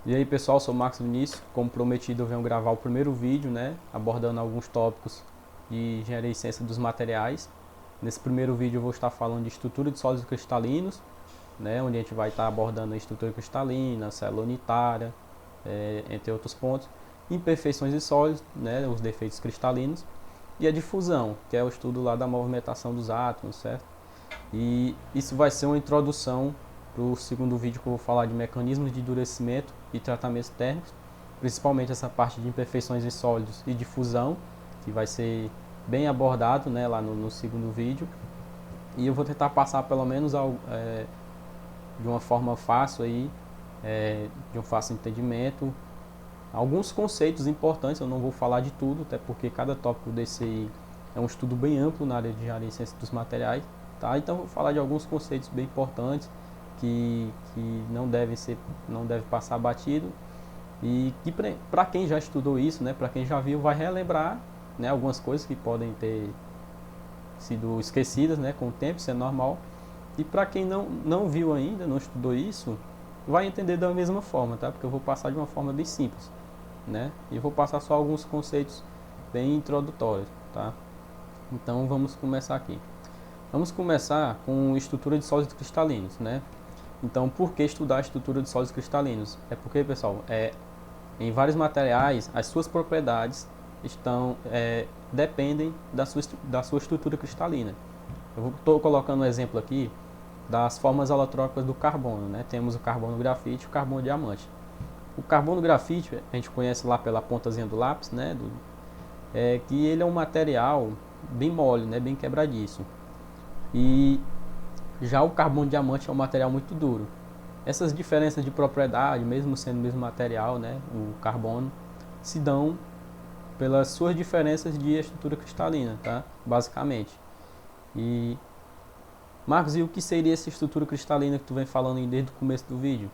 E aí pessoal, sou o Marcos Vinícius. Como prometido, eu venho gravar o primeiro vídeo, né, abordando alguns tópicos de engenharia e ciência dos materiais. Nesse primeiro vídeo eu vou estar falando de estrutura de sólidos cristalinos, né, onde a gente vai estar abordando a estrutura cristalina, a célula unitária, entre outros pontos. Imperfeições de sólidos, né, os defeitos cristalinos. E a difusão, que é o estudo lá da movimentação dos átomos, certo? E isso vai ser uma introdução para o segundo vídeo, que eu vou falar de mecanismos de endurecimento e tratamentos térmicos, principalmente essa parte de imperfeições em sólidos e de fusão, que vai ser bem abordado, né, lá no segundo vídeo. E eu vou tentar passar pelo menos de uma forma fácil aí, de um fácil entendimento, alguns conceitos importantes. Eu não vou falar de tudo, até porque cada tópico desse aí é um estudo bem amplo na área de engenharia e ciência dos materiais, tá? Então eu vou falar de alguns conceitos bem importantes que não deve passar batido, e que para quem já estudou isso, né, para quem já viu, vai relembrar, né, algumas coisas que podem ter sido esquecidas, né, com o tempo, isso é normal. E para quem não viu ainda, não estudou isso, vai entender da mesma forma, tá? Porque eu vou passar de uma forma bem simples, né? E vou passar só alguns conceitos bem introdutórios, tá? Então vamos começar aqui. Vamos começar com estrutura de sólidos cristalinos, né? Então, por que estudar a estrutura de sólidos cristalinos? É porque, pessoal, em vários materiais, as suas propriedades dependem da sua estrutura cristalina. Eu estou colocando um exemplo aqui das formas alotrópicas do carbono, né? Temos o carbono grafite e o carbono diamante. O carbono grafite a gente conhece lá pela pontazinha do lápis, né? Que ele é um material bem mole, né? Bem quebradiço. E já o carbono diamante é um material muito duro. Essas diferenças de propriedade, mesmo sendo o mesmo material, né? O carbono, se dão pelas suas diferenças de estrutura cristalina, tá? Basicamente. E Marcos, e o que seria essa estrutura cristalina que tu vem falando desde o começo do vídeo?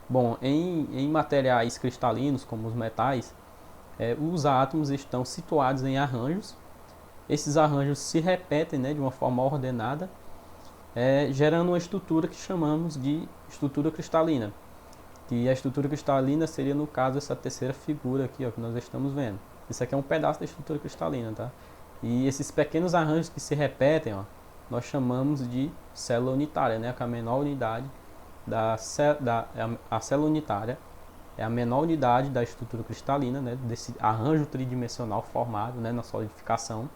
Bom, em materiais cristalinos, como os metais, os átomos estão situados em arranjos. Esses arranjos se repetem, né, de uma forma ordenada, gerando uma estrutura que chamamos de estrutura cristalina. Que a estrutura cristalina seria, no caso, essa terceira figura aqui, ó, que nós estamos vendo. Isso aqui é um pedaço da estrutura cristalina, tá? E esses pequenos arranjos que se repetem, ó, nós chamamos de célula unitária, né? Que é a menor unidade a célula unitária é a menor unidade da estrutura cristalina, né? Desse arranjo tridimensional formado, né, na solidificação,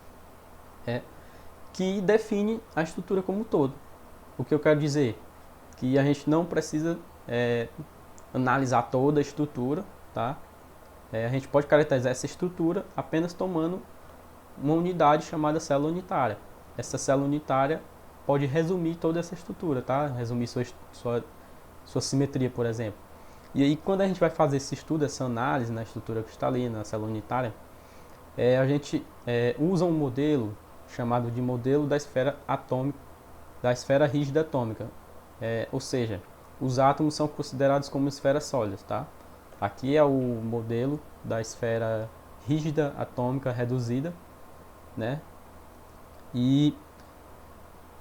que define a estrutura como um todo. O que eu quero dizer? Que a gente não precisa analisar toda a estrutura, tá? A gente pode caracterizar essa estrutura apenas tomando uma unidade chamada célula unitária. Essa célula unitária pode resumir toda essa estrutura, tá? Resumir sua simetria, por exemplo. E aí, quando a gente vai fazer esse estudo, essa análise na estrutura cristalina, na célula unitária, a gente usa um modelo chamado de modelo da esfera atômica, da esfera rígida atômica. Ou seja, os átomos são considerados como esferas sólidas, tá? Aqui é o modelo da esfera rígida atômica reduzida, né? E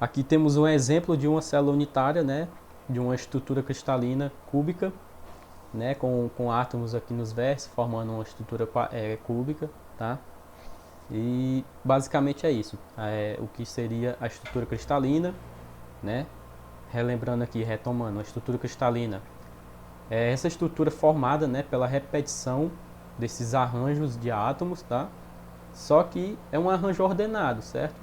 aqui temos um exemplo de uma célula unitária, né? De uma estrutura cristalina cúbica, né? Com átomos aqui nos vértices, formando uma estrutura cúbica, tá? E basicamente é isso. O que seria a estrutura cristalina, né? Relembrando aqui, retomando, a estrutura cristalina é essa estrutura formada, né, pela repetição desses arranjos de átomos, tá? Só que é um arranjo ordenado, certo?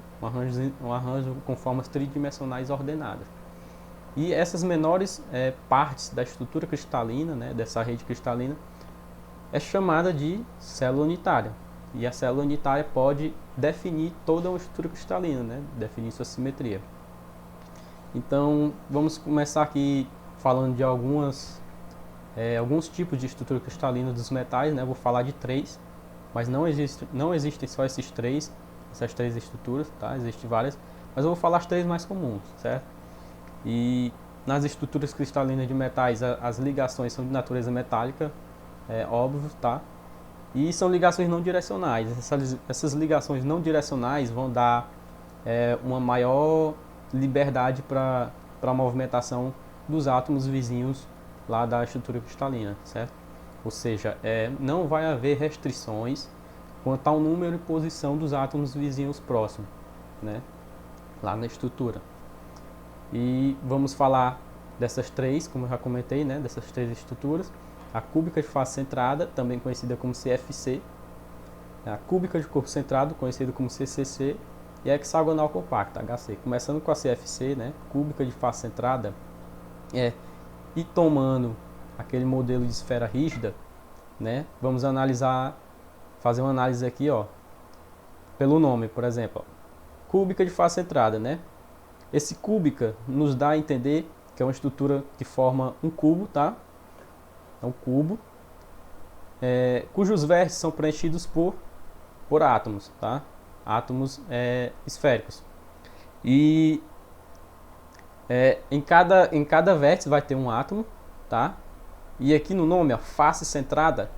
Um arranjo com formas tridimensionais ordenadas. E essas menores partes da estrutura cristalina, né, dessa rede cristalina, é chamada de célula unitária. E a célula unitária pode definir toda uma estrutura cristalina, né, definir sua simetria. Então, vamos começar aqui falando de alguns tipos de estrutura cristalina dos metais, né? Vou falar de três, mas não existem só essas três estruturas, tá? Existem várias, mas eu vou falar as três mais comuns, certo? E nas estruturas cristalinas de metais, as ligações são de natureza metálica, óbvio, tá? E são ligações não direcionais. Essas ligações não direcionais vão dar uma maior liberdade para a movimentação dos átomos vizinhos lá da estrutura cristalina, certo? ou seja, não vai haver restrições quanto ao número e posição dos átomos vizinhos próximos, né, lá na estrutura. E vamos falar dessas três, como eu já comentei, né, dessas três estruturas: a cúbica de face centrada, também conhecida como CFC, a cúbica de corpo centrado, conhecida como CCC, e a hexagonal compacta, HC. Começando com a CFC, né, cúbica de face centrada, e tomando aquele modelo de esfera rígida, né, vamos fazer uma análise aqui, ó, pelo nome, por exemplo, ó, cúbica de face centrada, né? Esse cúbica nos dá a entender que é uma estrutura que forma um cubo, tá? É um cubo, cujos vértices são preenchidos por átomos, tá? Átomos esféricos. E em cada vértice vai ter um átomo, tá? E aqui no nome, ó, face centrada,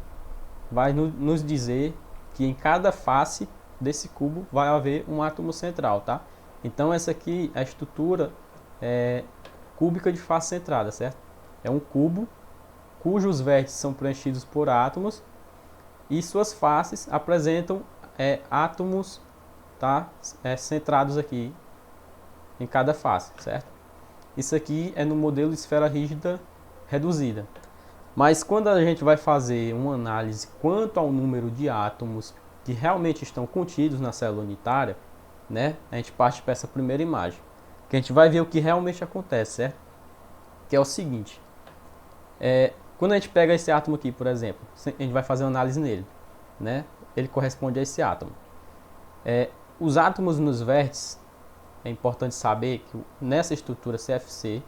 vai nos dizer que em cada face desse cubo vai haver um átomo central, tá? Então essa aqui é a estrutura cúbica de face centrada, certo? É um cubo cujos vértices são preenchidos por átomos e suas faces apresentam átomos, tá? Centrados aqui em cada face, certo? Isso aqui é no modelo de esfera rígida reduzida. Mas quando a gente vai fazer uma análise quanto ao número de átomos que realmente estão contidos na célula unitária, né, a gente parte para essa primeira imagem, que a gente vai ver o que realmente acontece, certo? Que é o seguinte: quando a gente pega esse átomo aqui, por exemplo, a gente vai fazer uma análise nele, né? Ele corresponde a esse átomo. Os átomos nos vértices, é importante saber que nessa estrutura CFC,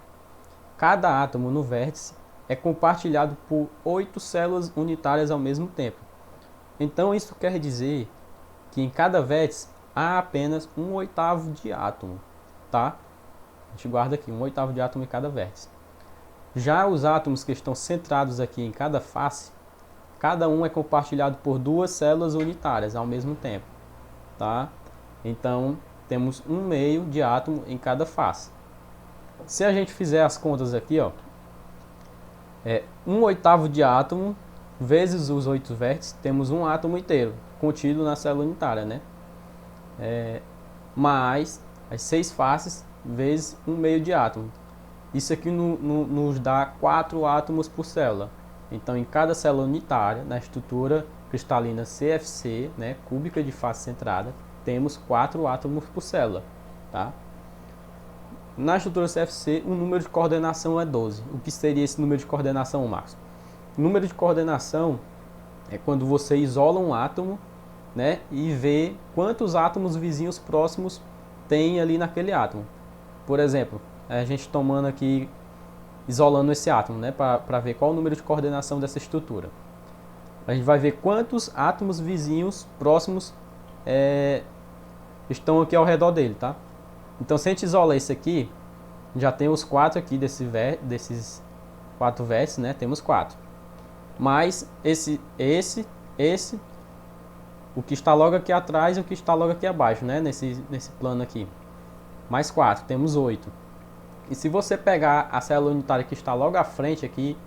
cada átomo no vértice é compartilhado por 8 células unitárias ao mesmo tempo. Então isso quer dizer que em cada vértice há apenas 1/8 de átomo, tá? A gente guarda aqui 1/8 de átomo em cada vértice. Já os átomos que estão centrados aqui em cada face, cada um é compartilhado por 2 células unitárias ao mesmo tempo, tá? Então temos 1/2 de átomo em cada face. Se a gente fizer as contas aqui, ó, 1/8 de átomo vezes os 8 vértices, temos um átomo inteiro contido na célula unitária, né? Mais as 6 faces vezes 1/2 de átomo. Isso aqui nos dá 4 átomos por célula. Então, em cada célula unitária, na estrutura cristalina CFC, né, cúbica de face centrada, temos 4 átomos por célula, tá? Na estrutura CFC, o número de coordenação é 12. O que seria esse número de coordenação, Marcos? O número de coordenação é quando você isola um átomo, né, e vê quantos átomos vizinhos próximos tem ali naquele átomo. Por exemplo, a gente tomando aqui, isolando esse átomo, né, para ver qual o número de coordenação dessa estrutura. A gente vai ver quantos átomos vizinhos próximos estão aqui ao redor dele, tá? Então, se a gente isola esse aqui, já tem os 4 aqui desses 4 vértices, né? Temos 4. Mais esse, o que está logo aqui atrás e o que está logo aqui abaixo, né? Nesse plano aqui. Mais 4, temos 8. E se você pegar a célula unitária que está logo à frente aqui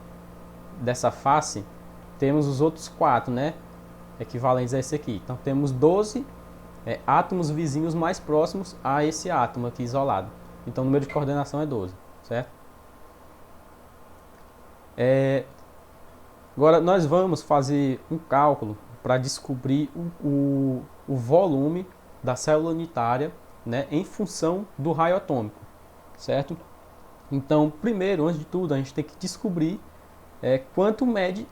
dessa face, temos os outros 4, né? Equivalentes a esse aqui. Então, temos 12 átomos vizinhos mais próximos a esse átomo aqui isolado. Então o número de coordenação é 12, certo? Agora nós vamos fazer um cálculo para descobrir o volume da célula unitária, né, em função do raio atômico, certo? Então, primeiro, antes de tudo, a gente tem que descobrir quanto mede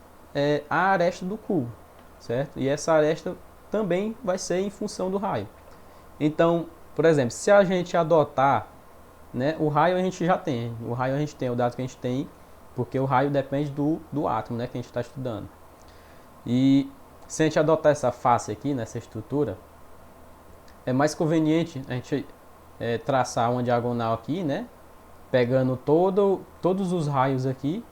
a aresta do cubo, certo? E essa aresta também vai ser em função do raio. Então, por exemplo, se a gente adotar, né, o raio a gente já tem. O raio a gente tem, o dado que a gente tem, porque o raio depende do átomo, né, que a gente está estudando. E se a gente adotar essa face aqui, nessa estrutura, é mais conveniente a gente traçar uma diagonal aqui, né, pegando todos os raios aqui,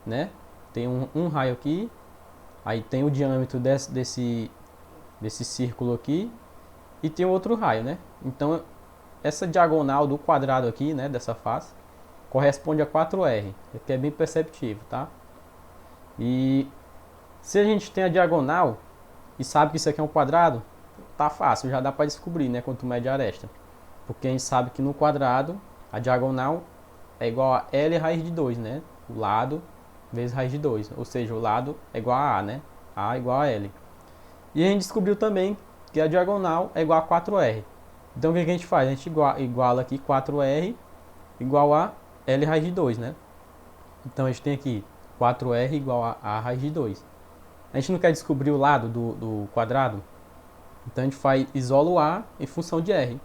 né, tem um raio aqui, aí tem o diâmetro desse círculo aqui e tem outro raio, né? Então essa diagonal do quadrado aqui, né, dessa face, corresponde a 4R, que é bem perceptível, tá? E Se a gente tem a diagonal e sabe que isso aqui é um quadrado, tá fácil, já dá para descobrir, né, quanto mede a aresta. Porque a gente sabe que no quadrado, a diagonal é igual a L raiz de 2, né? O lado vezes raiz de 2, ou seja, o lado é igual a A, né? A igual a L. E a gente descobriu também que a diagonal é igual a 4R. Então o que a gente faz? A gente iguala aqui 4R igual a L raiz de 2, né? Então a gente tem aqui 4R igual a A raiz de 2. A gente não quer descobrir o lado do quadrado, então a gente isola o A em função de R,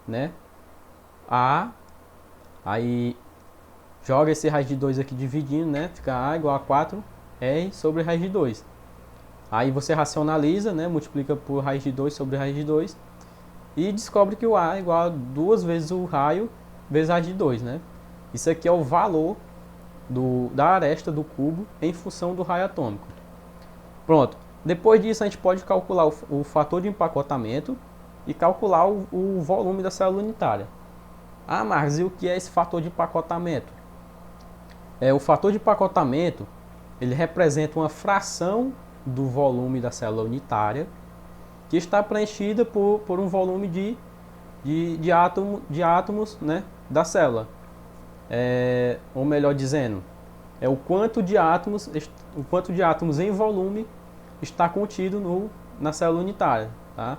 né? A, aí joga esse raiz de 2 aqui dividindo, né? Fica A igual a 4R sobre raiz de 2. Aí você racionaliza, né? Multiplica por raiz de 2 sobre raiz de 2 e descobre que o A é igual a 2 vezes o raio vezes raiz de 2, né? Isso aqui é o valor da aresta do cubo em função do raio atômico. Pronto. Depois disso a gente pode calcular o fator de empacotamento e calcular o volume da célula unitária. Ah, Marcos, e o que é esse fator de empacotamento? O fator de empacotamento, ele representa uma fração do volume da célula unitária que está preenchida por um volume de átomos, né, da célula. Ou melhor dizendo, é o quanto de átomos em volume está contido na célula unitária, tá?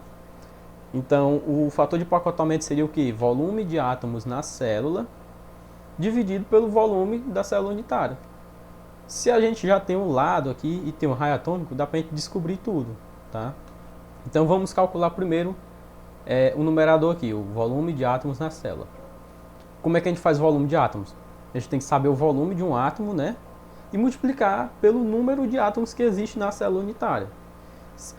Então, o fator de empacotamento seria o que? Volume de átomos na célula dividido pelo volume da célula unitária. Se a gente já tem um lado aqui e tem um raio atômico, dá para a gente descobrir tudo, tá? Então, vamos calcular primeiro o numerador aqui, o volume de átomos na célula. Como é que a gente faz o volume de átomos? A gente tem que saber o volume de um átomo, né? E multiplicar pelo número de átomos que existe na célula unitária.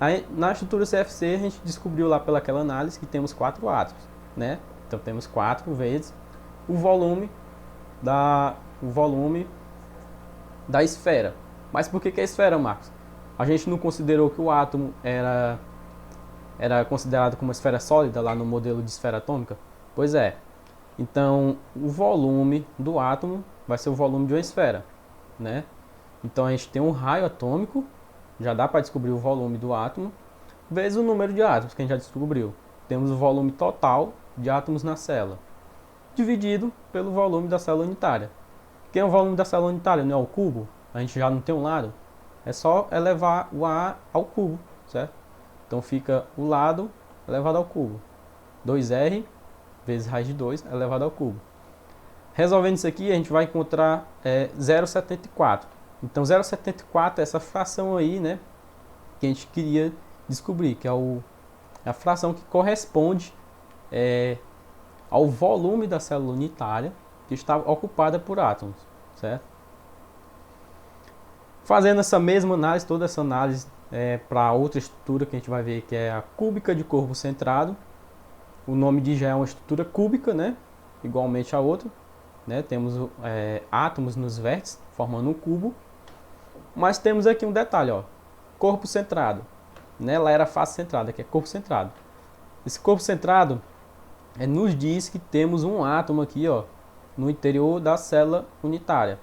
Aí, na estrutura CFC, a gente descobriu lá pelaquela análise que temos 4 átomos, né? Então temos 4 vezes o volume da esfera. Mas por que é esfera, Marcos? A gente não considerou que o átomo era considerado como uma esfera sólida lá no modelo de esfera atômica? Pois é. Então, o volume do átomo vai ser o volume de uma esfera, né? Então, a gente tem um raio atômico, já dá para descobrir o volume do átomo, vezes o número de átomos que a gente já descobriu. Temos o volume total de átomos na célula, dividido pelo volume da célula unitária. Quem é o volume da célula unitária? Não é o cubo? A gente já não tem um lado? É só elevar o A ao cubo, certo? Então, fica o lado elevado ao cubo. 2R vezes raiz de 2 elevado ao cubo. Resolvendo isso aqui, a gente vai encontrar 0,74. Então, 0,74 é essa fração aí, né, que a gente queria descobrir, que é a fração que corresponde ao volume da célula unitária que está ocupada por átomos, certo? Fazendo essa mesma análise, toda essa análise para outra estrutura que a gente vai ver, que é a cúbica de corpo centrado. O nome diz já é uma estrutura cúbica, né? Igualmente a outra, né? Temos átomos nos vértices, formando um cubo. Mas temos aqui um detalhe, ó. Corpo centrado, né? Lá era face centrada, aqui é corpo centrado. Esse corpo centrado nos diz que temos um átomo aqui, ó, no interior da célula unitária.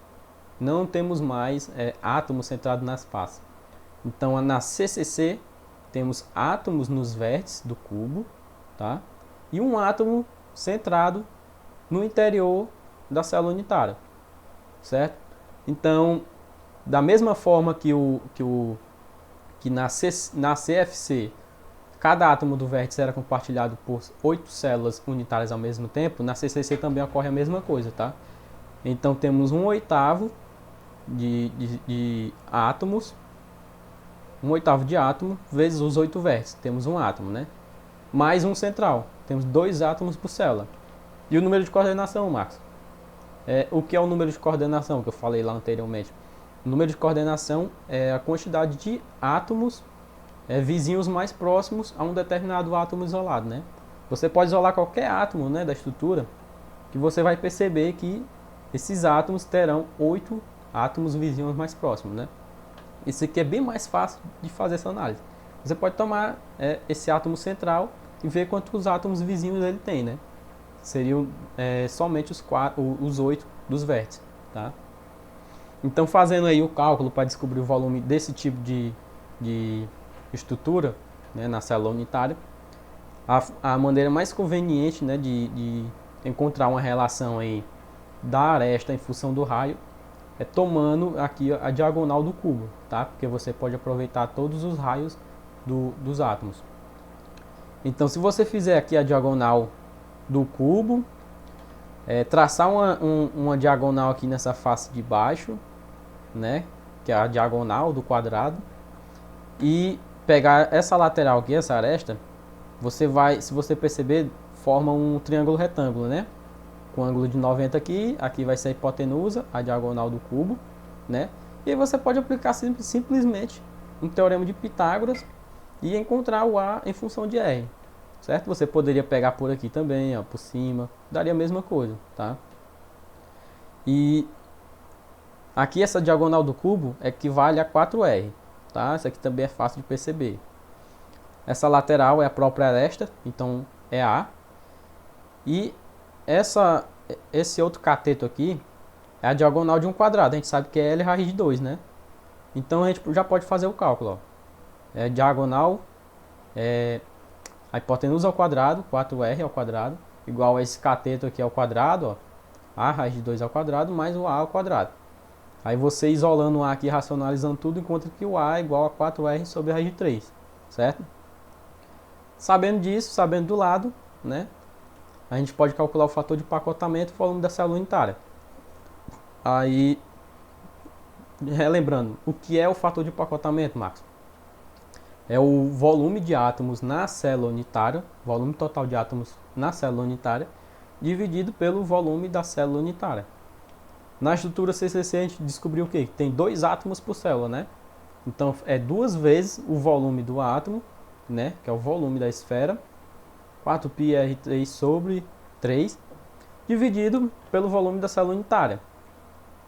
Não temos mais átomos centrados nas faces. Então, na CCC, temos átomos nos vértices do cubo, tá? E um átomo centrado no interior da célula unitária, certo? Então, da mesma forma que na CFC, cada átomo do vértice era compartilhado por 8 células unitárias ao mesmo tempo, na CCC também ocorre a mesma coisa, tá? Então, temos 1/8 de átomos, 1/8 de átomo vezes os 8 vértices, temos um átomo, né? Mais um central, temos 2 átomos por célula. E o número de coordenação, Marcos? O que é o número de coordenação que eu falei lá anteriormente? O número de coordenação é a quantidade de átomos vizinhos mais próximos a um determinado átomo isolado, né? Você pode isolar qualquer átomo, né, da estrutura, que você vai perceber que esses átomos terão 8 átomos vizinhos mais próximos, né? Isso aqui é bem mais fácil de fazer essa análise. Você pode tomar esse átomo central e ver quantos átomos vizinhos ele tem, né? Seriam somente os 8 dos vértices, tá? Então, fazendo aí o cálculo para descobrir o volume desse tipo de estrutura, né, na célula unitária, a maneira mais conveniente, né, de encontrar uma relação aí da aresta em função do raio é tomando aqui a diagonal do cubo, tá? Porque você pode aproveitar todos os raios dos átomos. Então, se você fizer aqui a diagonal do cubo, traçar uma diagonal aqui nessa face de baixo, né? Que é a diagonal do quadrado, e pegar essa lateral aqui, essa aresta, você vai, se você perceber, forma um triângulo retângulo, né? Com ângulo de 90 aqui, aqui vai ser a hipotenusa, a diagonal do cubo, né? E aí você pode aplicar simplesmente um teorema de Pitágoras e encontrar o A em função de R, certo? Você poderia pegar por aqui também, ó, por cima, daria a mesma coisa, tá? E aqui essa diagonal do cubo equivale a 4R, tá? Isso aqui também é fácil de perceber. Essa lateral é a própria aresta, então é A. E esse outro cateto aqui é a diagonal de um quadrado. A gente sabe que é L raiz de 2, né? Então a gente já pode fazer o cálculo. Ó. É diagonal, a hipotenusa ao quadrado, 4R ao quadrado, igual a esse cateto aqui ao quadrado, ó, A raiz de 2 ao quadrado, mais o A ao quadrado. Aí você isolando o A aqui, racionalizando tudo, encontra que o A é igual a 4R sobre a raiz de 3, certo? Sabendo disso, sabendo do lado, né? A gente pode calcular o fator de empacotamento e o volume da célula unitária. Aí, relembrando, o que é o fator de empacotamento, Marcos? É o volume de átomos na célula unitária, volume total de átomos na célula unitária, dividido pelo volume da célula unitária. Na estrutura CCC a gente descobriu o quê? Que tem 2 átomos por célula, né? Então é 2 vezes o volume do átomo, né? Que é o volume da esfera, 4πr3 sobre 3, dividido pelo volume da célula unitária.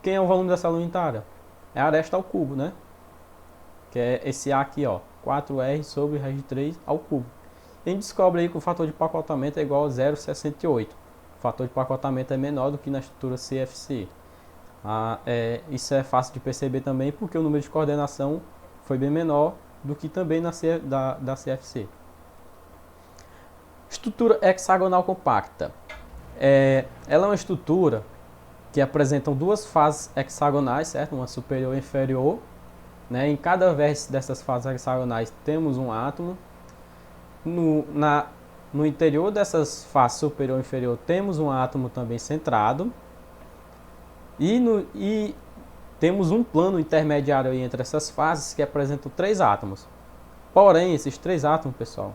Quem é o volume da célula unitária? É a aresta ao cubo, né? Que é esse A aqui, ó, 4R sobre raiz de 3 ao cubo. A gente descobre aí que o fator de empacotamento é igual a 0,68. O fator de empacotamento é menor do que na estrutura CFC. Isso é fácil de perceber também porque o número de coordenação foi bem menor do que também da CFC. Estrutura hexagonal compacta. Ela é uma estrutura que apresenta 2 faces hexagonais, certo? Uma superior e inferior. Né? Em cada vértice dessas faces hexagonais temos um átomo. No interior dessas faces superior e inferior temos um átomo também centrado. E temos um plano intermediário aí entre essas faces que apresentam 3 átomos. Porém, esses 3 átomos, pessoal,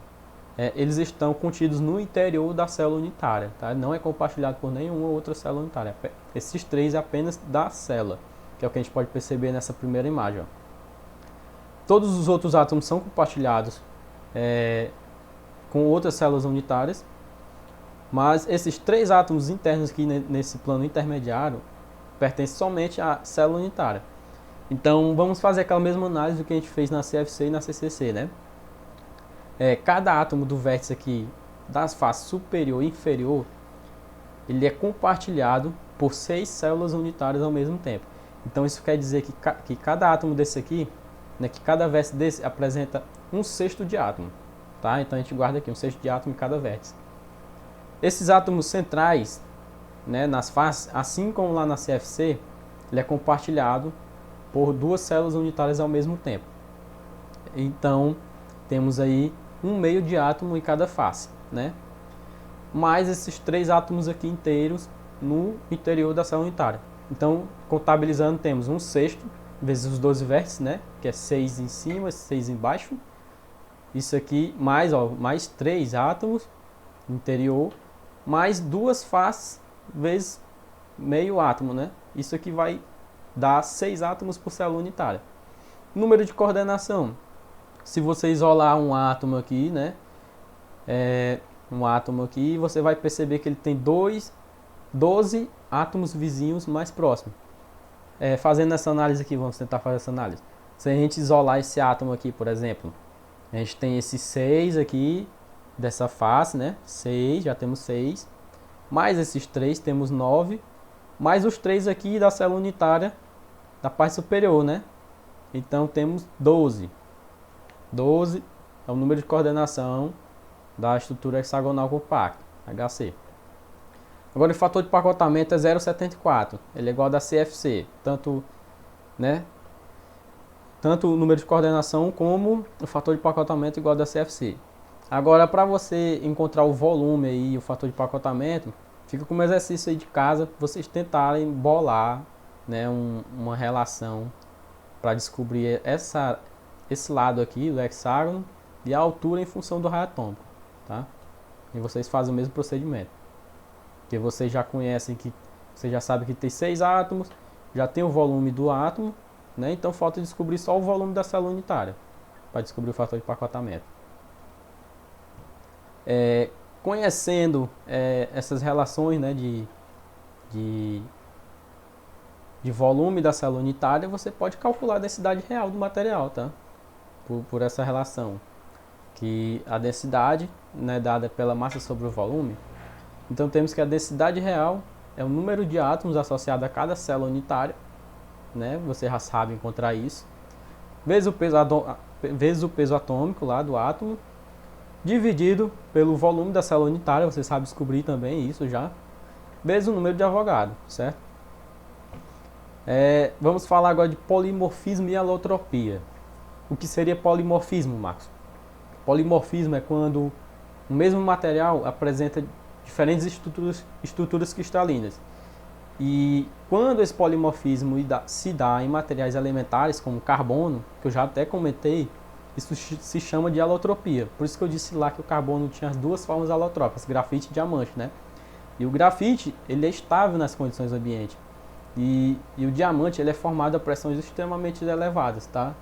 eles estão contidos no interior da célula unitária, tá? Não é compartilhado por nenhuma outra célula unitária. Esses 3 é apenas da célula, que é o que a gente pode perceber nessa primeira imagem. Ó. Todos os outros átomos são compartilhados com outras células unitárias, mas esses 3 átomos internos aqui nesse plano intermediário pertencem somente à célula unitária. Então, vamos fazer aquela mesma análise do que a gente fez na CFC e na CCC, né? Cada átomo do vértice aqui das faces superior e inferior, ele é compartilhado por 6 células unitárias ao mesmo tempo. Então isso quer dizer que cada átomo desse aqui, né, que cada vértice desse apresenta 1/6 de átomo, tá? Então a gente guarda aqui 1/6 de átomo em cada vértice. Esses átomos centrais, né, nas faces, assim como lá na CFC, ele é compartilhado por 2 células unitárias ao mesmo tempo. Então temos aí 1/2 de átomo em cada face, né? Mais esses 3 átomos aqui inteiros no interior da célula unitária. Então, contabilizando, temos 1/6 vezes os 12 vértices, né? Que é 6 em cima, 6 embaixo. Isso aqui, mais 3 átomos no interior, mais 2 faces vezes meio átomo, né? Isso aqui vai dar 6 átomos por célula unitária. Número de coordenação. Se você isolar um átomo aqui, né? Um átomo aqui, você vai perceber que ele tem 12 átomos vizinhos mais próximos. Fazendo essa análise aqui, vamos tentar fazer essa análise. Se a gente isolar esse átomo aqui, por exemplo, a gente tem esses 6 aqui dessa face, né? 6, já temos 6. Mais esses 3, temos 9. Mais os 3 aqui da célula unitária, da parte superior, né? Então temos 12. 12 é o número de coordenação da estrutura hexagonal compacta, HC. Agora o fator de pacotamento é 0,74. Ele é igual ao da CFC, tanto, né? Tanto o número de coordenação como o fator de pacotamento igual ao da CFC. Agora, para você encontrar o volume e o fator de pacotamento, fica como exercício aí de casa, vocês tentarem bolar, né, uma relação para descobrir esse lado aqui do hexágono e a altura em função do raio atômico, tá? E vocês fazem o mesmo procedimento. Porque vocês já conhecem que, você já sabe que tem 6 átomos, já tem o volume do átomo, né? Então falta descobrir só o volume da célula unitária para descobrir o fator de pacotamento. Conhecendo essas relações, né, de volume da célula unitária, você pode calcular a densidade real do material, tá? Por essa relação, que a densidade, né, dada pela massa sobre o volume. Então temos que a densidade real é o número de átomos associado a cada célula unitária, né? Você já sabe encontrar isso, vezes o peso atômico lá do átomo, dividido pelo volume da célula unitária, você sabe descobrir também isso já, vezes o número de Avogadro, certo? Vamos falar agora de polimorfismo e alotropia. O que seria polimorfismo, Marcos? Polimorfismo é quando o mesmo material apresenta diferentes estruturas cristalinas. E quando esse polimorfismo se dá em materiais elementares, como carbono, que eu já até comentei, isso se chama de alotropia. Por isso que eu disse lá que o carbono tinha as duas formas alotrópicas, grafite e diamante, né? E o grafite, ele é estável nas condições do ambiente. E o diamante, ele é formado a pressões extremamente elevadas, tá?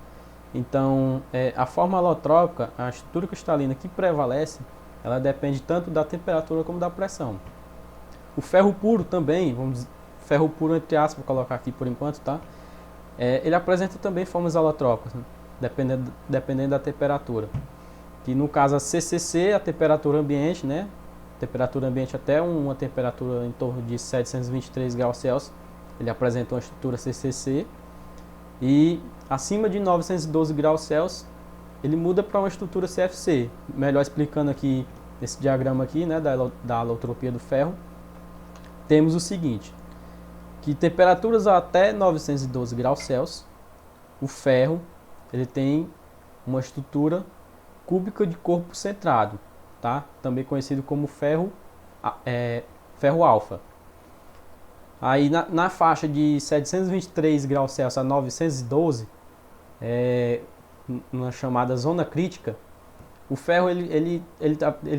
Então, a forma alotrópica, a estrutura cristalina que prevalece, ela depende tanto da temperatura como da pressão. O ferro puro também, vamos dizer, ferro puro entre aspas, vou colocar aqui por enquanto, tá? Ele apresenta também formas alotrópicas, né? Dependendo da temperatura. Que no caso a CCC, a temperatura ambiente, né? Temperatura ambiente até uma temperatura em torno de 723 graus Celsius, ele apresenta uma estrutura CCC. E acima de 912 graus Celsius, ele muda para uma estrutura CFC. Melhor explicando aqui esse diagrama aqui, né, da alotropia do ferro, temos o seguinte, que temperaturas até 912 graus Celsius, o ferro ele tem uma estrutura cúbica de corpo centrado, tá? Também conhecido como ferro alfa. Aí na faixa de 723 graus Celsius a 912, na chamada zona crítica, o ferro ele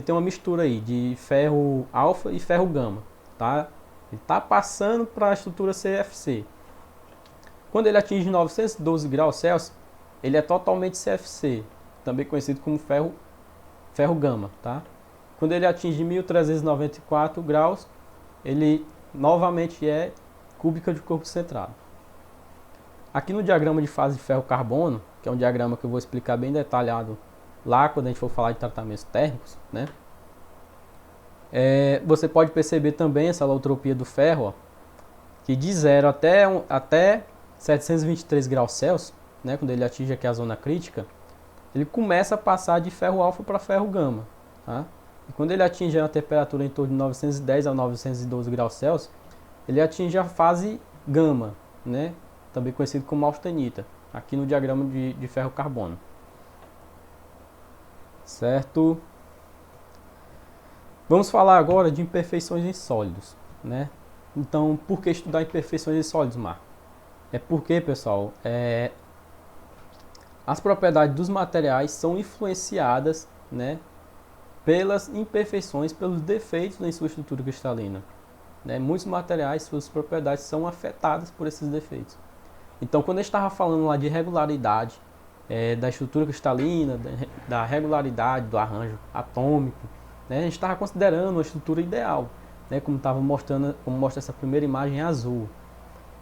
tem uma mistura aí de ferro alfa e ferro gama, tá? Ele está passando para a estrutura CFC. Quando ele atinge 912 graus Celsius, ele é totalmente CFC, também conhecido como ferro gama, tá? Quando ele atinge 1394 graus, ele novamente é cúbica de corpo centrado. Aqui no diagrama de fase de ferro-carbono, que é um diagrama que eu vou explicar bem detalhado lá quando a gente for falar de tratamentos térmicos, né? Você pode perceber também essa alotropia do ferro, ó, que de 0 até 723 graus Celsius, né, quando ele atinge aqui a zona crítica, ele começa a passar de ferro alfa para ferro gama, tá? E quando ele atinge a temperatura em torno de 910 a 912 graus Celsius, ele atinge a fase gama, né, também conhecido como austenita, aqui no diagrama de ferro-carbono. Certo? Vamos falar agora de imperfeições em sólidos, né? Então, por que estudar imperfeições em sólidos, Marco? Porque, pessoal, as propriedades dos materiais são influenciadas, né, pelas imperfeições, pelos defeitos em sua estrutura cristalina, né? Muitos materiais, suas propriedades são afetadas por esses defeitos. Então, quando a gente estava falando lá de regularidade da estrutura cristalina, da regularidade do arranjo atômico, né, a gente estava considerando uma estrutura ideal, né, como mostra essa primeira imagem azul.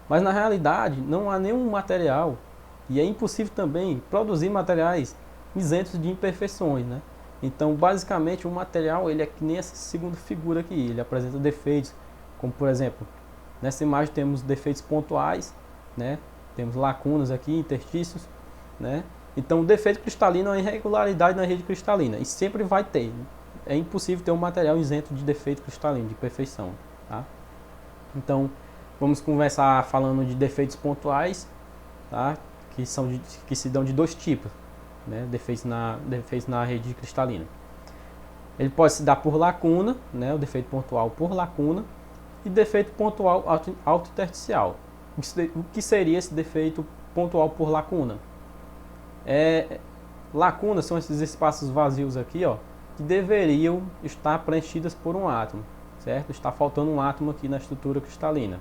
Mas na realidade não há nenhum material, e é impossível também produzir materiais isentos de imperfeições, né? Então, basicamente, o material ele é que nem essa segunda figura aqui, ele apresenta defeitos, como por exemplo, nessa imagem temos defeitos pontuais, né? temos lacunas aqui, interstícios, né? Então, o defeito cristalino é uma irregularidade na rede cristalina, e sempre vai ter. É impossível ter um material isento de defeito cristalino, de perfeição, tá? Então, vamos começar falando de defeitos pontuais, tá? Que se dão de dois tipos, né? Defeitos na rede cristalina. Ele pode se dar por lacuna, né? O defeito pontual por lacuna, e defeito pontual autointersticial. O que seria esse defeito pontual por lacuna? Lacunas são esses espaços vazios aqui, ó, que deveriam estar preenchidas por um átomo, certo? Está faltando um átomo aqui na estrutura cristalina.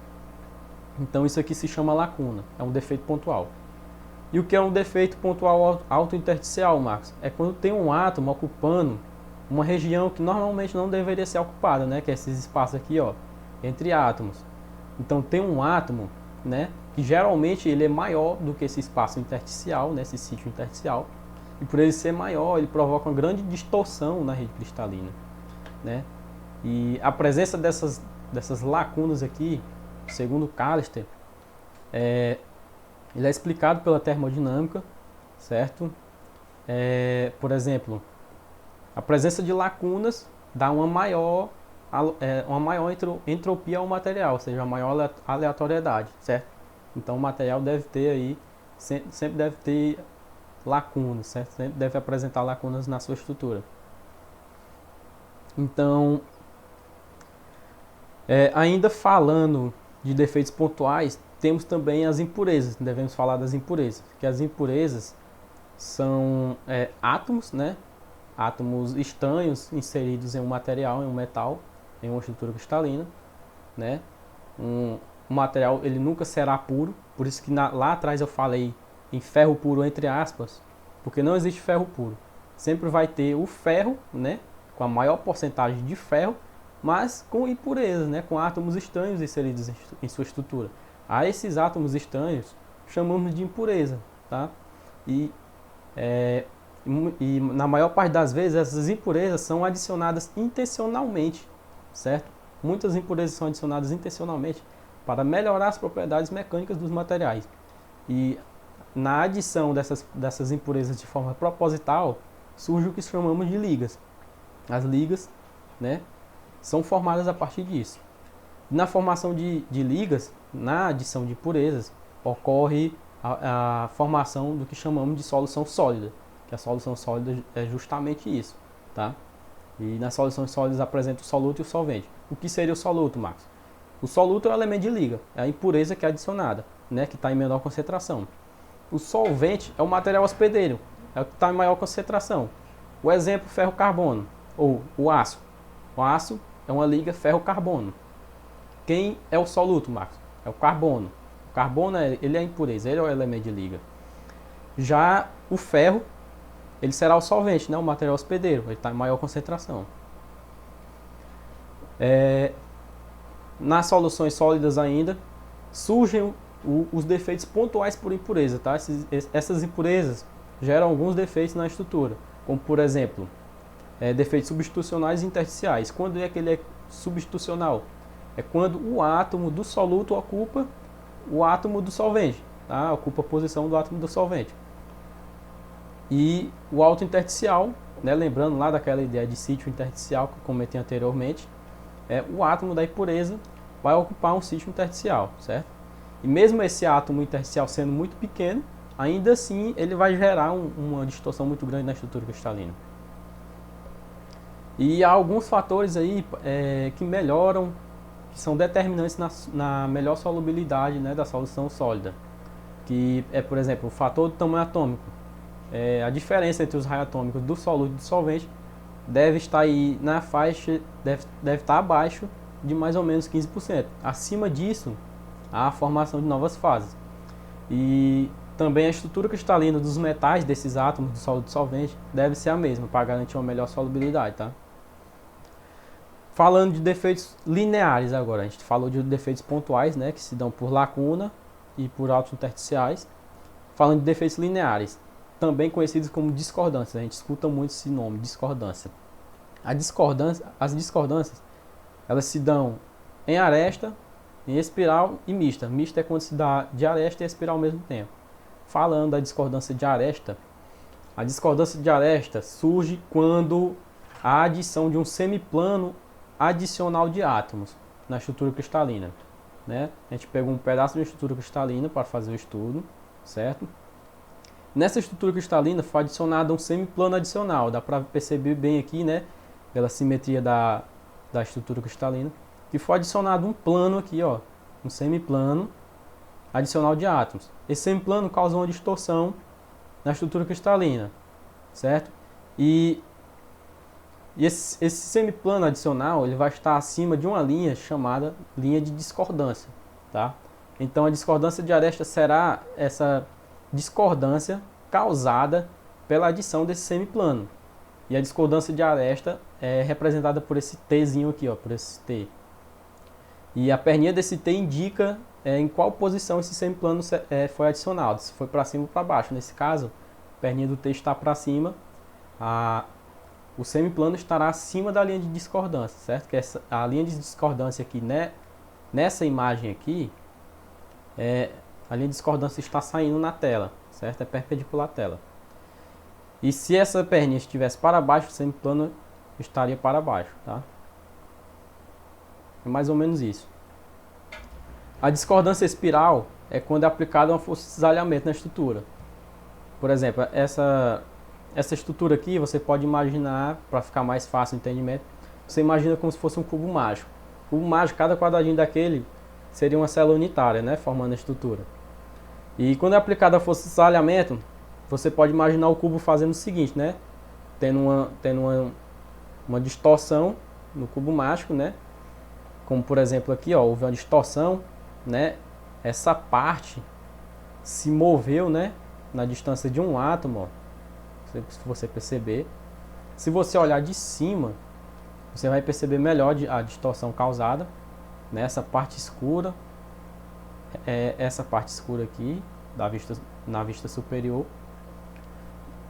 Então isso aqui se chama lacuna, é um defeito pontual. E o que é um defeito pontual autointersticial, Marcos? É quando tem um átomo ocupando uma região que normalmente não deveria ser ocupada, né? Que é esses espaços aqui, ó, entre átomos. Então tem um átomo, né, que geralmente ele é maior do que esse espaço intersticial, né, esse sítio intersticial. E por ele ser maior, ele provoca uma grande distorção na rede cristalina, né? E a presença dessas lacunas aqui, segundo Callister, ele é explicado pela termodinâmica, certo? Por exemplo, a presença de lacunas dá uma maior entropia ao material, ou seja, uma maior aleatoriedade, certo? Então o material deve ter aí, sempre deve ter lacunas, certo? Sempre deve apresentar lacunas na sua estrutura. Então, ainda falando de defeitos pontuais, temos também as impurezas. Devemos falar das impurezas, que as impurezas são átomos, né? Átomos estranhos inseridos em um material, em um metal, em uma estrutura cristalina, né? Um material ele nunca será puro, por isso que lá atrás eu falei em ferro puro entre aspas, porque não existe ferro puro. Sempre vai ter o ferro, né? Com a maior porcentagem de ferro, mas com impurezas, né? Com átomos estranhos inseridos em sua estrutura. A esses átomos estranhos chamamos de impureza, tá? E na maior parte das vezes essas impurezas são adicionadas intencionalmente, certo? Muitas impurezas são adicionadas intencionalmente para melhorar as propriedades mecânicas dos materiais. E na adição dessas impurezas de forma proposital, surge o que chamamos de ligas. As ligas, né, são formadas a partir disso. Na formação de ligas, na adição de impurezas, ocorre a formação do que chamamos de solução sólida, que a solução sólida é justamente isso, tá? E nas soluções sólidas apresenta o soluto e o solvente. O que seria o soluto, Marcos? O soluto é o elemento de liga, é a impureza que é adicionada, né, que está em menor concentração. O solvente é o material hospedeiro, é o que está em maior concentração. O exemplo, ferro-carbono, ou o aço. O aço é uma liga ferro-carbono. Quem é o soluto, Marcos? É o carbono. O carbono ele é a impureza, ele é o elemento de liga. Já o ferro, ele será o solvente, né, o material hospedeiro, ele está em maior concentração. Nas soluções sólidas ainda, surgem os defeitos pontuais por impureza, tá? Essas impurezas geram alguns defeitos na estrutura, como por exemplo, defeitos substitucionais e intersticiais. Quando é que ele é substitucional? É quando o átomo do soluto ocupa o átomo do solvente, tá? Ocupa a posição do átomo do solvente. E o autointersticial, né? Lembrando lá daquela ideia de sítio intersticial que eu comentei anteriormente, o átomo da impureza vai ocupar um sítio intersticial, certo? E mesmo esse átomo intersticial sendo muito pequeno, ainda assim ele vai gerar uma distorção muito grande na estrutura cristalina. E há alguns fatores aí que melhoram, que são determinantes na melhor solubilidade, né, da solução sólida. Que é, por exemplo, o fator do tamanho atômico. A diferença entre os raios atômicos do soluto e do solvente deve estar aí na faixa, deve estar abaixo de mais ou menos 15%. Acima disso, há a formação de novas fases. E também a estrutura cristalina dos metais desses átomos do soluto e solvente deve ser a mesma para garantir uma melhor solubilidade, tá? Falando de defeitos lineares agora, a gente falou de defeitos pontuais, né, que se dão por lacuna e por autointersticiais. Falando de defeitos lineares, também conhecidos como discordâncias, a gente escuta muito esse nome, discordância. As discordâncias, elas se dão em aresta, em espiral e mista. Mista é quando se dá de aresta e espiral ao mesmo tempo. Falando da discordância de aresta, a discordância de aresta surge quando a adição de um semiplano adicional de átomos na estrutura cristalina, né? A gente pegou um pedaço de estrutura cristalina para fazer o estudo, certo? Nessa estrutura cristalina foi adicionado um semiplano adicional, dá para perceber bem aqui, né, pela simetria da estrutura cristalina, que foi adicionado um plano aqui, ó, um semiplano adicional de átomos. Esse semiplano causa uma distorção na estrutura cristalina, certo? E esse semiplano adicional ele vai estar acima de uma linha chamada linha de discordância, tá? Então a discordância de aresta será essa discordância causada pela adição desse semiplano. E a discordância de aresta é representada por esse Tzinho aqui, ó, por esse T. E a perninha desse T indica em qual posição esse semiplano foi adicionado, se foi para cima ou para baixo. Nesse caso, a perninha do T está para cima, o semiplano estará acima da linha de discordância, certo? Que a linha de discordância aqui, né, nessa imagem aqui, a linha de discordância está saindo na tela, certo? É perpendicular à tela. E se essa perninha estivesse para baixo, o semiplano estaria para baixo, tá? É mais ou menos isso. A discordância espiral é quando é aplicada uma força de cisalhamento na estrutura. Por exemplo, essa estrutura aqui você pode imaginar, para ficar mais fácil o entendimento, você imagina como se fosse um cubo mágico. O cubo mágico, cada quadradinho daquele seria uma célula unitária, né, formando a estrutura. E quando é aplicada a força de cisalhamento, você pode imaginar o cubo fazendo o seguinte, né, tendo uma distorção no cubo mágico, né, como por exemplo aqui, ó, houve uma distorção, né, essa parte se moveu, né, na distância de um átomo, ó. Se você perceber, se você olhar de cima, você vai perceber melhor a distorção causada nessa parte escura, essa parte escura aqui na vista superior,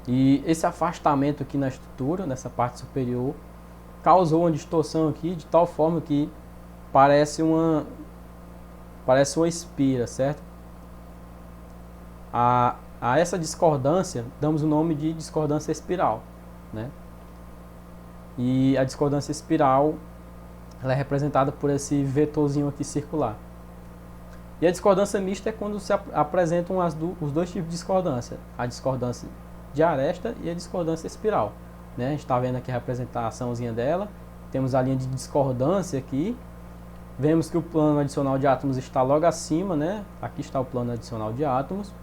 e esse afastamento aqui na estrutura, nessa parte superior, causou uma distorção aqui de tal forma que parece uma espira, certo? A essa discordância damos o nome de discordância espiral, né? E a discordância espiral ela é representada por esse vetorzinho aqui circular. E a discordância mista é quando se apresentam os dois tipos de discordância, a discordância de aresta e a discordância espiral, né? A gente está vendo aqui a representaçãozinha dela, temos a linha de discordância aqui, vemos que o plano adicional de átomos está logo acima, né? Aqui está o plano adicional de átomos.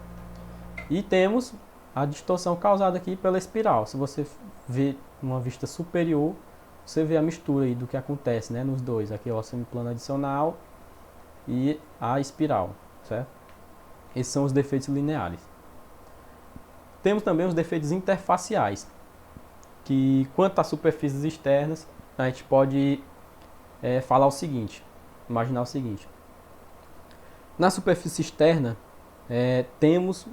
E temos a distorção causada aqui pela espiral. Se você vê uma vista superior, você vê a mistura aí do que acontece, né, nos dois. Aqui é o semiplano adicional e a espiral, certo? Esses são os defeitos lineares. Temos também os defeitos interfaciais, que quanto às superfícies externas, a gente pode falar o seguinte, imaginar o seguinte. Na superfície externa, temos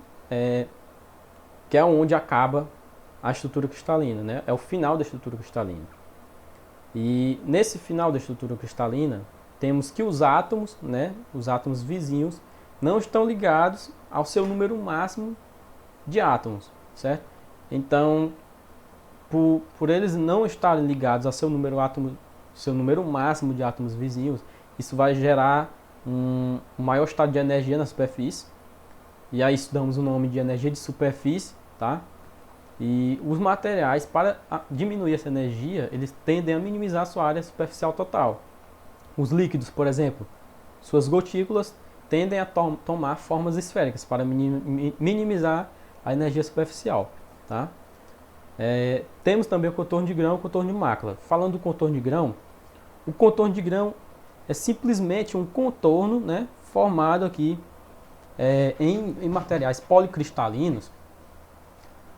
que é onde acaba a estrutura cristalina, né? É o final da estrutura cristalina. E nesse final da estrutura cristalina, temos que os átomos, né, os átomos vizinhos, não estão ligados ao seu número máximo de átomos, certo? Então, por eles não estarem ligados ao seu número máximo de átomos vizinhos, isso vai gerar um maior estado de energia na superfície. E aí damos o nome de energia de superfície, tá? E os materiais, para diminuir essa energia, eles tendem a minimizar a sua área superficial total. Os líquidos, por exemplo, suas gotículas tendem a tomar formas esféricas para minimizar a energia superficial, tá? Temos também o contorno de grão e o contorno de mácula. Falando do contorno de grão, o contorno de grão é simplesmente um contorno, né, formado aqui em materiais policristalinos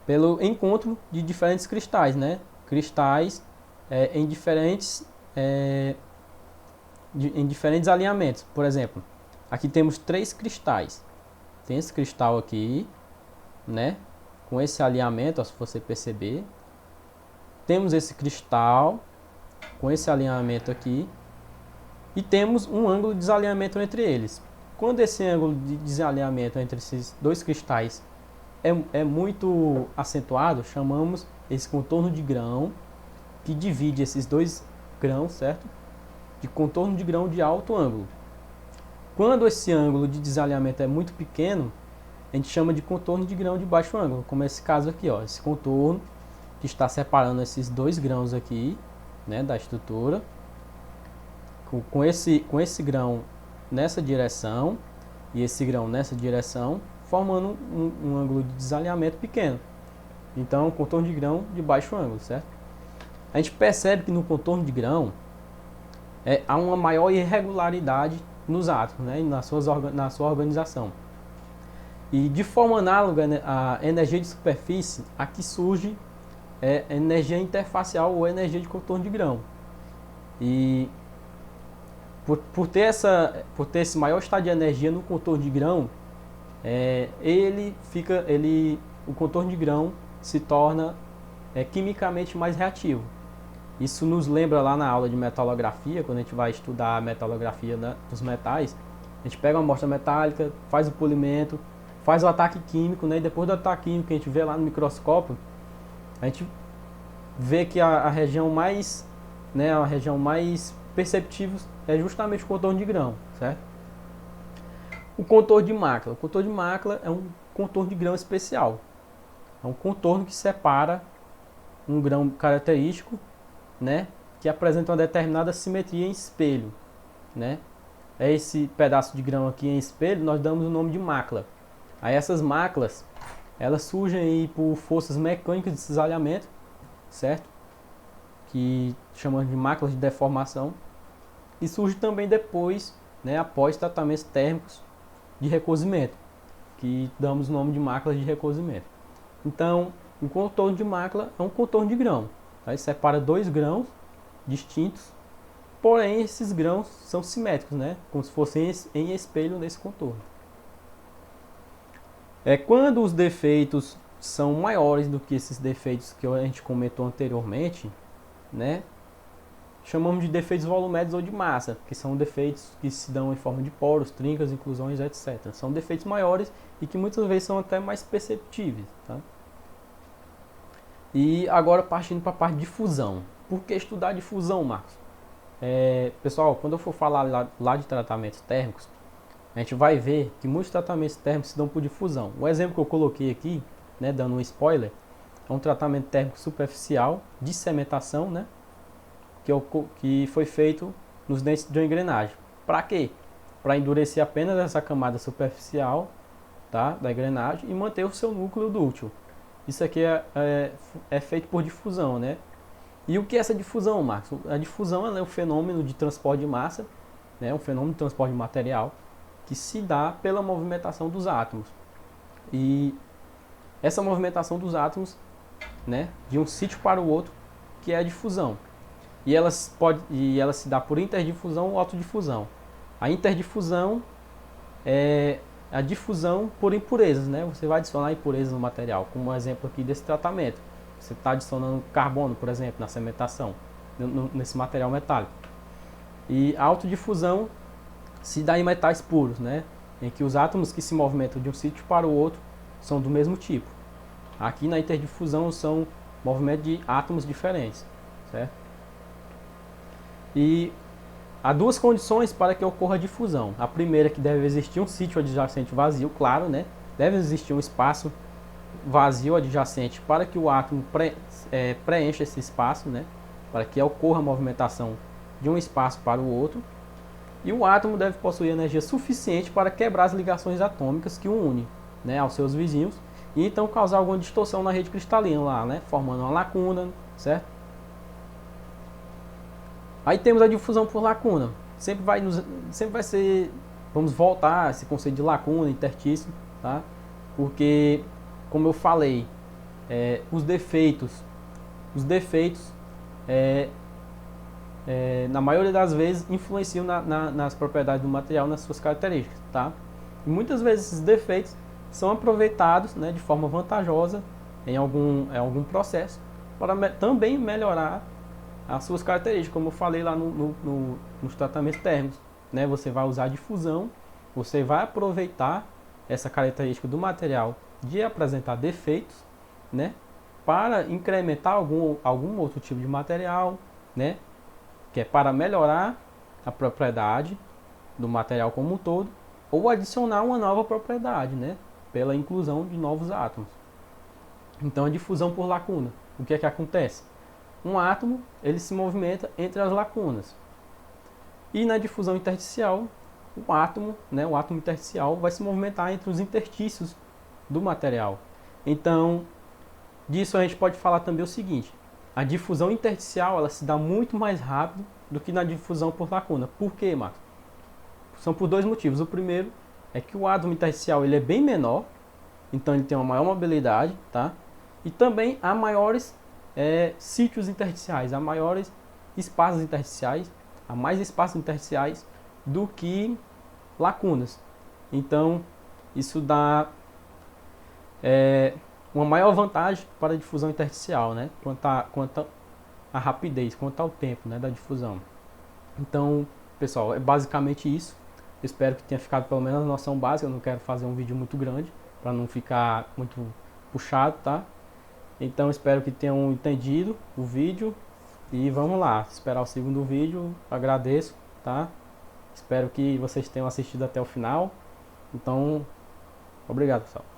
pelo encontro de diferentes cristais, né? Cristais em diferentes alinhamentos. Por exemplo, aqui temos 3 cristais. Tem esse cristal aqui, né? Com esse alinhamento, ó, se você perceber. Temos esse cristal com esse alinhamento aqui. e temos um ângulo de desalinhamento entre eles. Quando esse ângulo de desalinhamento entre esses dois cristais é muito acentuado, chamamos esse contorno de grão, que divide esses dois grãos, certo? De contorno de grão de alto ângulo. Quando esse ângulo de desalinhamento é muito pequeno, a gente chama de contorno de grão de baixo ângulo, como esse caso aqui, ó, esse contorno que está separando esses dois grãos aqui, né, da estrutura, com esse grão nessa direção e esse grão nessa direção, formando um ângulo de desalinhamento pequeno. Então, contorno de grão de baixo ângulo, certo? A gente percebe que no contorno de grão há uma maior irregularidade nos átomos, né, na sua organização. E de forma análoga, né, a energia de superfície, aqui surge energia interfacial ou energia de contorno de grão. E por ter esse maior estado de energia no contorno de grão, o contorno de grão se torna quimicamente mais reativo. Isso nos lembra lá na aula de metalografia, quando a gente vai estudar a metalografia dos metais. A gente pega uma amostra metálica, faz o polimento, faz o ataque químico, né? E depois do ataque químico que a gente vê lá no microscópio, a gente vê que a região mais perceptível é justamente o contorno de grão, certo? O contorno de mácula. O contorno de mácula é um contorno de grão especial. É um contorno que separa um grão característico, né, que apresenta uma determinada simetria em espelho, né? Esse pedaço de grão aqui em espelho nós damos o nome de mácula. Aí essas máculas, elas surgem aí por forças mecânicas de cisalhamento, certo? Que chamamos de máculas de deformação. E surge também depois, né, após tratamentos térmicos de recozimento, que damos o nome de máculas de recozimento. Então, o contorno de mácula é um contorno de grão. Aí separa dois grãos distintos, porém esses grãos são simétricos, né? Como se fossem em espelho nesse contorno. Quando os defeitos são maiores do que esses defeitos que a gente comentou anteriormente, né? Chamamos de defeitos volumétricos ou de massa, que são defeitos que se dão em forma de poros, trincas, inclusões, etc. São defeitos maiores e que muitas vezes são até mais perceptíveis, tá? E agora partindo para a parte de fusão. Por que estudar difusão, Marcos? Pessoal, quando eu for falar lá de tratamentos térmicos, a gente vai ver que muitos tratamentos térmicos se dão por difusão. O exemplo que eu coloquei aqui, né, dando um spoiler, é um tratamento térmico superficial de cementação, né, que foi feito nos dentes de uma engrenagem. Para quê? Para endurecer apenas essa camada superficial, tá, da engrenagem e manter o seu núcleo dúctil. Isso aqui é feito por difusão, né? E o que é essa difusão, Marcos? A difusão é um fenômeno de transporte de massa, né? Um fenômeno de transporte de material que se dá pela movimentação dos átomos. E essa movimentação dos átomos, né, de um sítio para o outro, que é a difusão. E ela se dá por interdifusão ou autodifusão. A interdifusão é a difusão por impurezas, né? Você vai adicionar impurezas no material, como um exemplo aqui desse tratamento. Você está adicionando carbono, por exemplo, na cementação, nesse material metálico. E a autodifusão se dá em metais puros, né? Em que os átomos que se movimentam de um sítio para o outro são do mesmo tipo. Aqui na interdifusão são movimentos de átomos diferentes, certo? E há duas condições para que ocorra a difusão. A primeira é que deve existir um sítio adjacente vazio, claro, né? Deve existir um espaço vazio adjacente para que o átomo preencha esse espaço, né? Para que ocorra a movimentação de um espaço para o outro. E o átomo deve possuir energia suficiente para quebrar as ligações atômicas que o unem, né, aos seus vizinhos e então causar alguma distorção na rede cristalina lá, né? Formando uma lacuna, certo? Aí temos a difusão por lacuna. Sempre vai ser, vamos voltar a esse conceito de lacuna, interstício, tá? Porque, como eu falei, os defeitos, na maioria das vezes, influenciam nas propriedades do material, nas suas características, tá? E muitas vezes esses defeitos são aproveitados, né, de forma vantajosa em algum processo para também melhorar as suas características, como eu falei lá nos tratamentos térmicos, né? Você vai usar a difusão, você vai aproveitar essa característica do material de apresentar defeitos, né? Para incrementar algum outro tipo de material, né? Que é para melhorar a propriedade do material como um todo, ou adicionar uma nova propriedade, né? Pela inclusão de novos átomos. Então, a difusão por lacuna. O que é que acontece? Um átomo, ele se movimenta entre as lacunas. E na difusão intersticial, o átomo, né, o átomo intersticial vai se movimentar entre os interstícios do material. Então, disso a gente pode falar também o seguinte: a difusão intersticial, ela se dá muito mais rápido do que na difusão por lacuna. Por quê, Marcos? São por dois motivos. O primeiro é que o átomo intersticial ele é bem menor, então ele tem uma maior mobilidade, tá? E também há maiores sítios intersticiais, há maiores espaços intersticiais, há mais espaços intersticiais do que lacunas. Então, isso dá uma maior vantagem para a difusão intersticial, né? Quanto à rapidez, quanto ao tempo, né, da difusão. Então, pessoal, é basicamente isso. Eu espero que tenha ficado pelo menos a noção básica. Eu não quero fazer um vídeo muito grande para não ficar muito puxado, tá? Então, espero que tenham entendido o vídeo e vamos lá, esperar o segundo vídeo. Agradeço, tá? Espero que vocês tenham assistido até o final. Então, obrigado, pessoal.